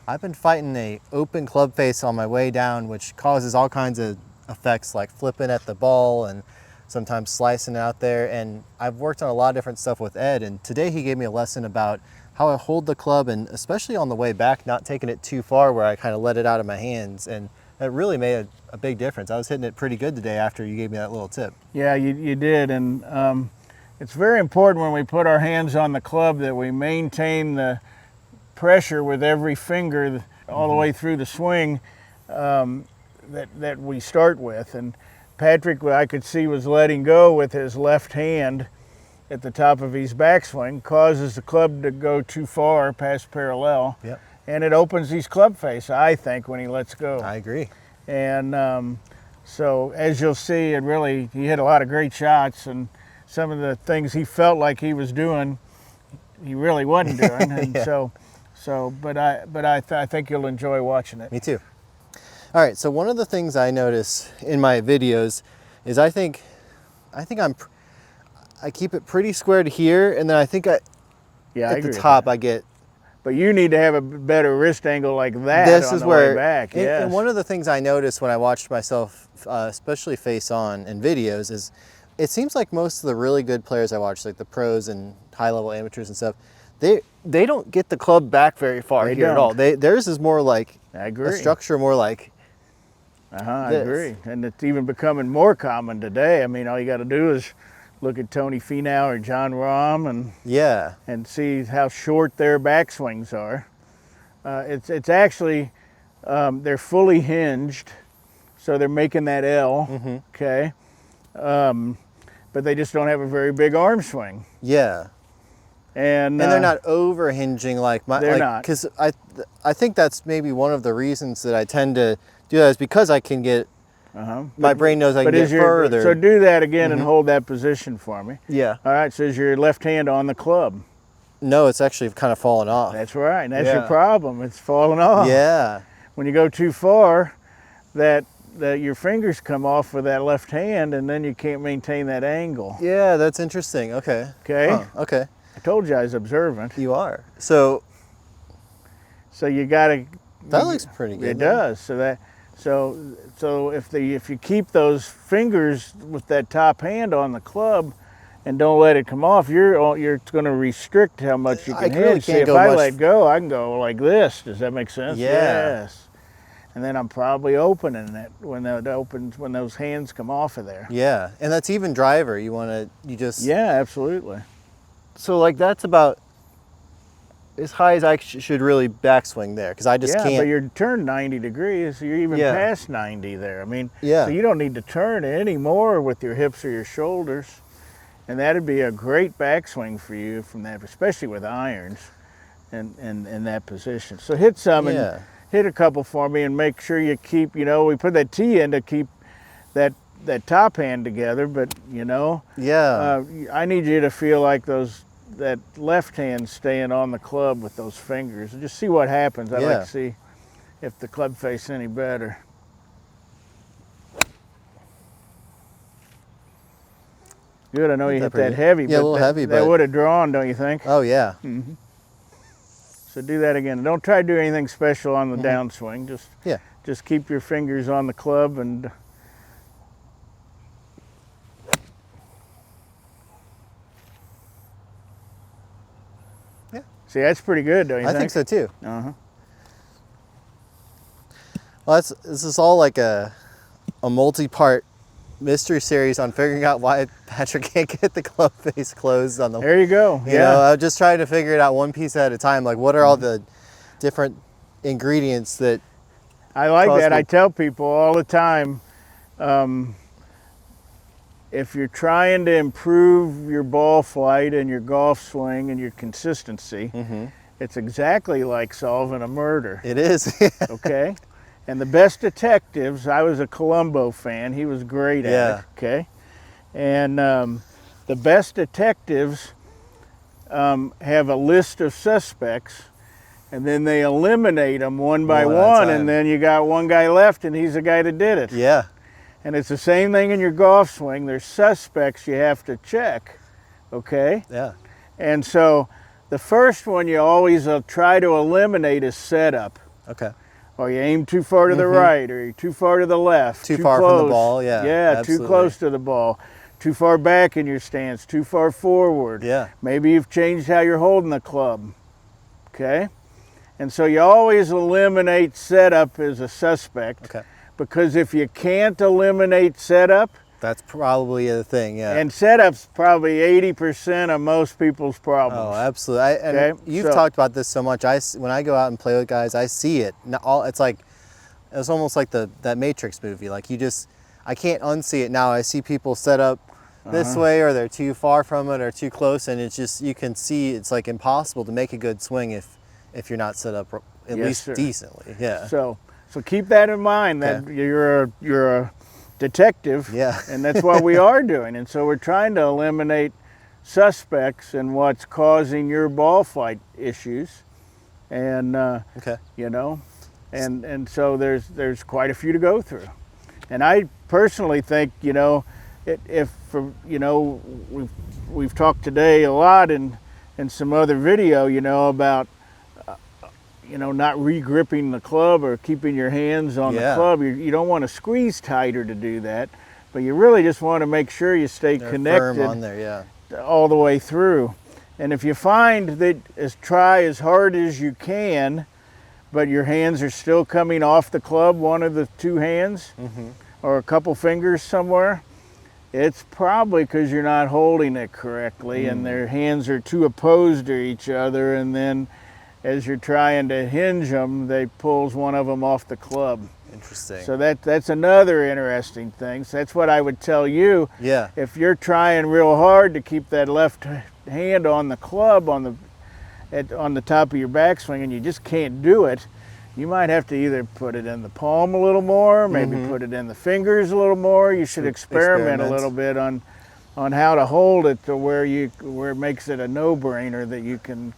I've been fighting a open club face on my way down, which causes all kinds of effects like flipping at the ball and sometimes slicing out there. And I've worked on a lot of different stuff with Ed, and today he gave me a lesson about how I hold the club, and especially on the way back, not taking it too far where I kind of let it out of my hands. And it really made a big difference. I was hitting it pretty good today after you gave me that little tip. Yeah, you did. And it's very important when we put our hands on the club that we maintain the pressure with every finger all the way through the swing that we start with. And Patrick, I could see, was letting go with his left hand at the top of his backswing, causes the club to go too far past parallel. Yep. And it opens his club face, I think, when he lets go. I agree. And so as you'll see, he hit a lot of great shots, and some of the things he felt like he was doing, he really wasn't doing. And Yeah. but I think you'll enjoy watching it. Me too. All right, so one of the things I notice in my videos is I think I keep it pretty square to here, and then I think I at agree the top with that. I get. But you need to have a better wrist angle like that This on is the where, way back. and one of the things I noticed when I watched myself, especially face on in videos, is it seems like most of the really good players I watch, like the pros and high level amateurs and stuff, they don't get the club back very far They here at all. don't. Theirs is more like I agree. a structure more like. I this. agree. And it's even becoming more common today. I mean, all you got to do is look at Tony Finau or John Rahm Yeah. and see how short their backswings are. It's actually, they're fully hinged, so they're making that L, okay? But they just don't have a very big arm swing. Yeah. And they're not over hinging like my. They're like, not. Because I think that's maybe one of the reasons that I tend to do that is because I can get. My brain knows I can get further. So do that again and hold that position for me. Yeah. All right, so is your left hand on the club? No, it's actually kind of fallen off. That's right, and that's Yeah. your problem. It's falling off. Yeah. When you go too far, that your fingers come off with that left hand, and then you can't maintain that angle. Yeah, that's interesting. Okay. Okay? Huh, okay. I told you I was observant. You are. So You got to. that looks pretty good. It does. So if you keep those fingers with that top hand on the club and don't let it come off, you're going to restrict how much you I can really hit. See, can't if go I much let go, I can go like this. Does that make sense? Yeah. Yes. And then I'm probably opening it when those hands come off of there. Yeah, and that's even driver. You just. Yeah, absolutely. So like that's about as high as I should really backswing there, because I just Yeah, can't. but you're turned 90 degrees. So you're even Yeah. past 90 there. I mean, Yeah. so you don't need to turn it anymore with your hips or your shoulders. And that'd be a great backswing for you from that, especially with irons and in that position. So hit some Yeah. and hit a couple for me, and make sure you keep, we put that tee in to keep that top hand together, but Yeah. I need you to feel like that left hand staying on the club with those fingers. Just see what happens. I'd like Yeah. to see if the club face any better. Good, I know you hit pretty that good. heavy, Yeah, a but little heavy, that but- would have drawn, don't you think? Oh yeah. So do that again. Don't try to do anything special on the downswing. Yeah. Just keep your fingers on the club and Yeah. see, that's pretty good, don't you I think? think so too. Uh-huh. Well, this is all like a multi-part mystery series on figuring out why Patrick can't get the club face closed on the. There you go. You know, I'm just trying to figure it out one piece at a time. Like, what are all the different ingredients that? I like cause that. me- I tell people all the time, if you're trying to improve your ball flight and your golf swing and your consistency, it's exactly like solving a murder, It is. okay? And the best detectives, I was a Columbo fan. He was great at it, okay? And the best detectives have a list of suspects, and then they eliminate them one by One at a one, time. and then you got one guy left, and he's the guy that did it. Yeah. And it's the same thing in your golf swing. There's suspects you have to check, okay? Yeah. And so the first one you always try to eliminate is setup. Okay. Or you aim too far to the right, or you're too far to the left. Too far close. from the ball, yeah. Yeah, absolutely. too close to the ball. Too far back in your stance, too far forward. Yeah. Maybe you've changed how you're holding the club. Okay? And so you always eliminate setup as a suspect. Okay. Because if you can't eliminate setup, That's probably the thing, yeah. and setup's probably 80% of most people's problems. Oh, absolutely. And you've talked about this so much. When I go out and play with guys, I see it. It's almost like that Matrix movie. Like I can't unsee it now. I see people set up this way, or they're too far from it, or too close, and it's just, you can see it's like impossible to make a good swing if you're not set up at least decently. Yeah. So keep that in mind. That you're a detective, yeah. and that's what we are doing. And so we're trying to eliminate suspects and what's causing your ball flight issues, and you know, and so there's quite a few to go through. And I personally think, you know, we've talked today a lot in some other video, you know, about not re-gripping the club or keeping your hands on the club. You don't want to squeeze tighter to do that, but you really just want to make sure you stay connected firm on there, all the way through. And if you find that try as hard as you can, but your hands are still coming off the club, one of the two hands, or a couple fingers somewhere, it's probably because you're not holding it correctly, and their hands are too opposed to each other, and then as you're trying to hinge them, they pulls one of them off the club. Interesting. So that's another interesting thing. So that's what I would tell you. Yeah. If you're trying real hard to keep that left hand on the club on the top of your backswing, and you just can't do it, you might have to either put it in the palm a little more, maybe put it in the fingers a little more. You should experiment a little bit on how to hold it to where it makes it a no-brainer that you can.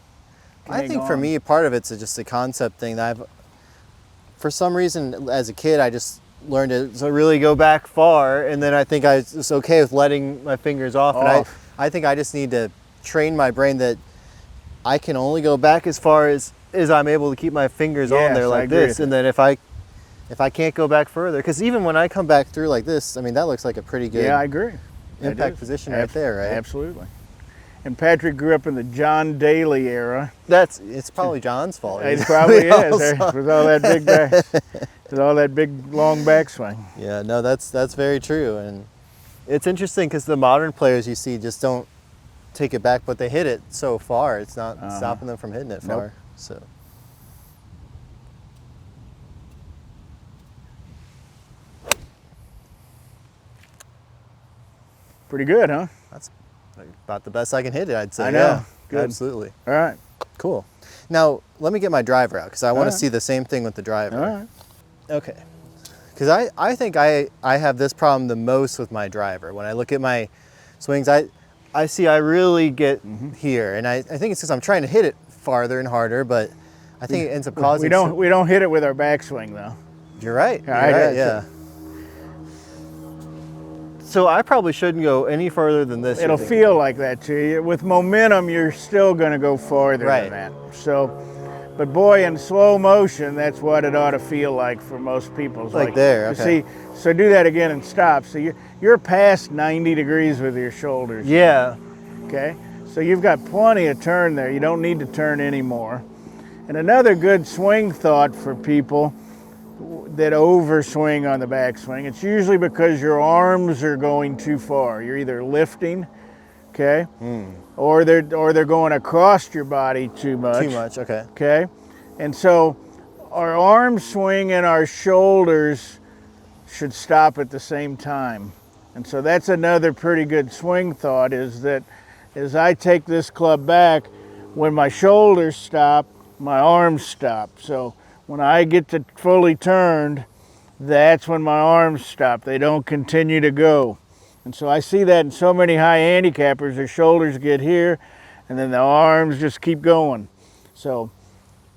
I think for me, part of it's just a concept thing that for some reason, as a kid, I just learned to really go back far, and then I think I was okay with letting my fingers off. And I think I just need to train my brain that I can only go back as far as I'm able to keep my fingers on there like this, and then if I can't go back further, because even when I come back through like this, I mean, that looks like a pretty good I agree. impact position right there, right? Absolutely. And Patrick grew up in the John Daly era. It's probably John's fault. It probably is, with all that big long backswing. Yeah, no, that's very true, and it's interesting because the modern players you see just don't take it back, but they hit it so far, it's not stopping them from hitting it far. So. Pretty good, huh? That's about the best I can hit it, I'd say. I know. Yeah, good. Absolutely. All right. Cool. Now, let me get my driver out because I want to see the same thing with the driver. All right. Okay. Because I think I have this problem the most with my driver. When I look at my swings, I see I really get here, and I think it's because I'm trying to hit it farther and harder, but I think it ends up causing. We don't hit it with our backswing though. You're right. You're right. Yeah. So I probably shouldn't go any further than this. It'll feel like that to you. With momentum, you're still going to go farther than that. So, but boy, in slow motion, that's what it ought to feel like for most people. Like there. Okay. See, so do that again and stop. So you're past 90 degrees with your shoulders. Yeah. Okay. So you've got plenty of turn there. You don't need to turn anymore. And another good swing thought for people that overswing on the backswing, it's usually because your arms are going too far. You're either lifting, okay, or they're going across your body too much. Too much, okay. Okay, and so our arm swing and our shoulders should stop at the same time. And so that's another pretty good swing thought, is that as I take this club back, when my shoulders stop, my arms stop. So when I get to fully turned, that's when my arms stop. They don't continue to go. And so I see that in so many high handicappers, their shoulders get here, and then the arms just keep going. So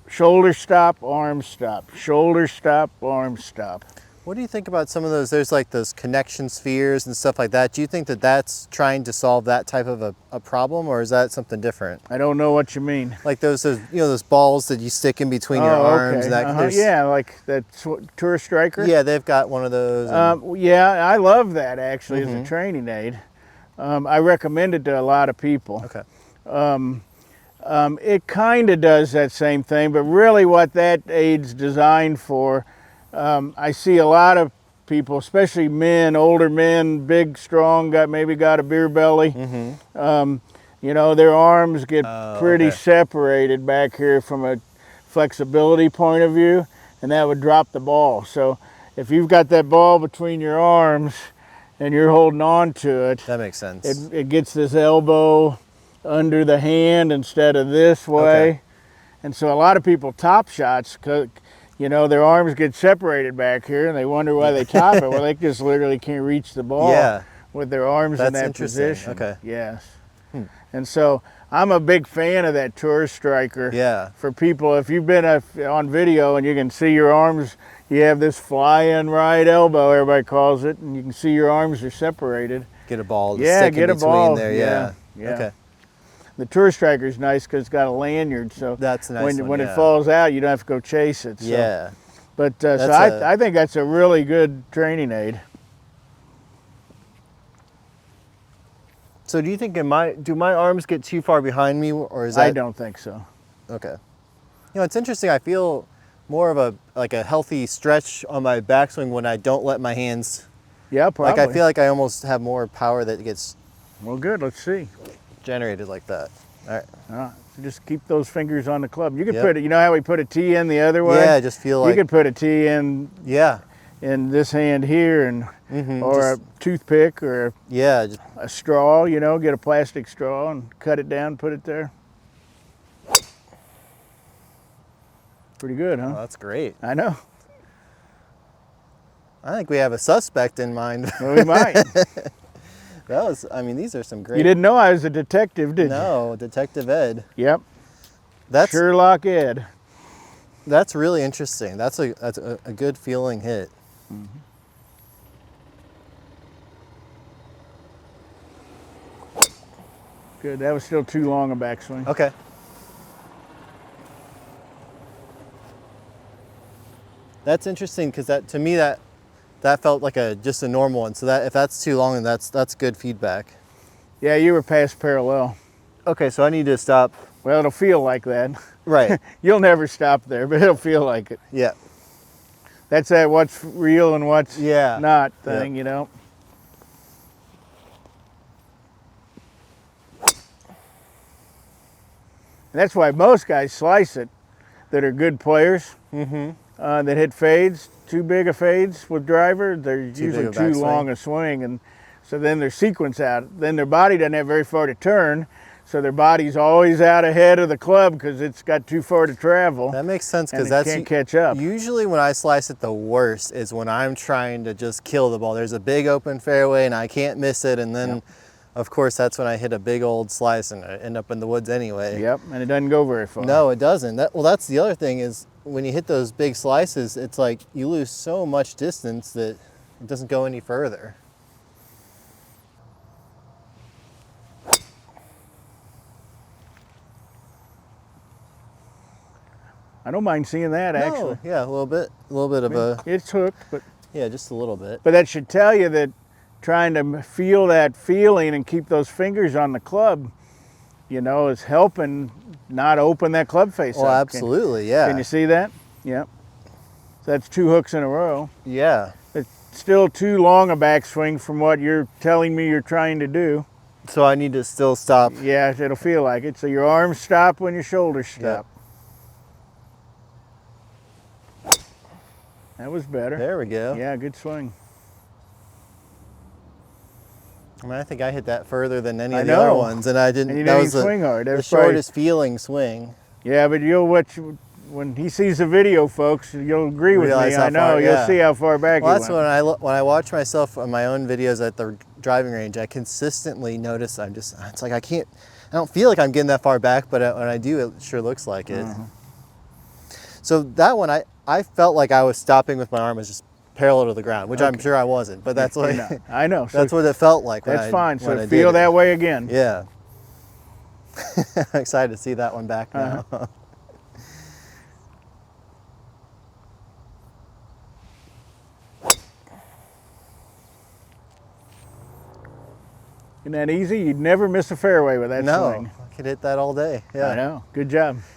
shoulder stop, arms stop, shoulder stop, arms stop. What do you think about some of those? There's like those connection spheres and stuff like that. Do you think that that's trying to solve that type of a problem, or is that something different? I don't know what you mean. Like those those balls that you stick in between your arms. Okay. And that, Yeah, like that tourist striker. Yeah, they've got one of those. Yeah, I love that actually as a training aid. I recommend it to a lot of people. Okay. It kind of does that same thing, but really what that aid's designed for, I see a lot of people, especially men, older men, big, strong, maybe got a beer belly. You know, their arms get pretty separated back here from a flexibility point of view, and that would drop the ball. So if you've got that ball between your arms and you're holding on to it, that makes sense. It gets this elbow under the hand instead of this way. Okay. And so a lot of people top shots, you know, their arms get separated back here and they wonder why they top it. Well, they just literally can't reach the ball with their arms in that position. Okay. Yes. And so I'm a big fan of that tourist striker. Yeah. For people, if you've been on video and you can see your arms, you have this flying right elbow, everybody calls it, and you can see your arms are separated. Get a ball to Yeah, stick get in a between ball. there. Yeah. Okay. The tourist striker is nice because it's got a lanyard, so That's a nice when it falls out, you don't have to go chase it. So. Yeah. But so I think that's a really good training aid. So do you think do my arms get too far behind me, or is that? I don't think so. Okay. You know, it's interesting. I feel more of a healthy stretch on my backswing when I don't let my hands. Yeah, probably. Like I feel like I almost have more power that gets. Well, good. Let's see. Generated like that. All right. So just keep those fingers on the club. You could put it. You know how we put a T in the other way? Yeah, I just feel like you could put a T in. Yeah. In this hand here, and or a toothpick or a straw. You know, get a plastic straw and cut it down, put it there. Pretty good, huh? Oh, that's great. I know. I think we have a suspect in mind. Well, we might. I mean, these are some great. You didn't know I was a detective, did you? No, Detective Ed. Yep. That's Sherlock Ed. That's really interesting. That's a good feeling hit. Good. That was still too long a backswing. Okay. That's interesting because to me that felt like just a normal one. So that if that's too long, then that's good feedback. Yeah, you were past parallel. Okay, so I need to stop. Well, it'll feel like that. Right. You'll never stop there, but it'll feel like it. Yeah. That's that what's real and what's not thing, you know. And that's why most guys slice it that are good players that hit fades, too big of fades with driver. They're usually too long a swing, and so then their sequence out. Then their body doesn't have very far to turn, so their body's always out ahead of the club because it's got too far to travel. That makes sense because that's can't catch up. Usually when I slice it the worst is when I'm trying to just kill the ball. There's a big open fairway and I can't miss it, and then of course that's when I hit a big old slice and I end up in the woods anyway. Yep, and it doesn't go very far. No, it doesn't. Well, that's the other thing is when you hit those big slices, it's like you lose so much distance that it doesn't go any further. I don't mind seeing that actually. Yeah, a little bit of a. It's hooked, but yeah, just a little bit. But that should tell you that trying to feel that feeling and keep those fingers on the club, you know, is helping not open that club face up. Oh, absolutely, yeah. Can you see that? Yep. So that's 2 hooks in a row. Yeah. It's still too long a backswing from what you're telling me you're trying to do. So I need to still stop. Yeah, it'll feel like it. So your arms stop when your shoulders stop. Yep. That was better. There we go. Yeah, good swing. I mean, I think I hit that further than any of the other ones, and I didn't. And you that didn't was swing hard. the shortest feeling swing. Yeah, but when he sees the video, folks, you'll agree with me. I know. You'll see how far back. Well, that's when I watch myself on my own videos at the driving range. I consistently notice it's like I don't feel like I'm getting that far back, but when I do, it sure looks like it. So that one, I felt like I was stopping with my arm was just parallel to the ground, which I'm sure I wasn't, but that's what I know. that's what it felt like. That's fine. So when I feel did that it. way again. Yeah. I'm excited to see that one back now. Isn't that easy? You'd never miss a fairway with that No, swing. I could hit that all day. Yeah. I know. Good job.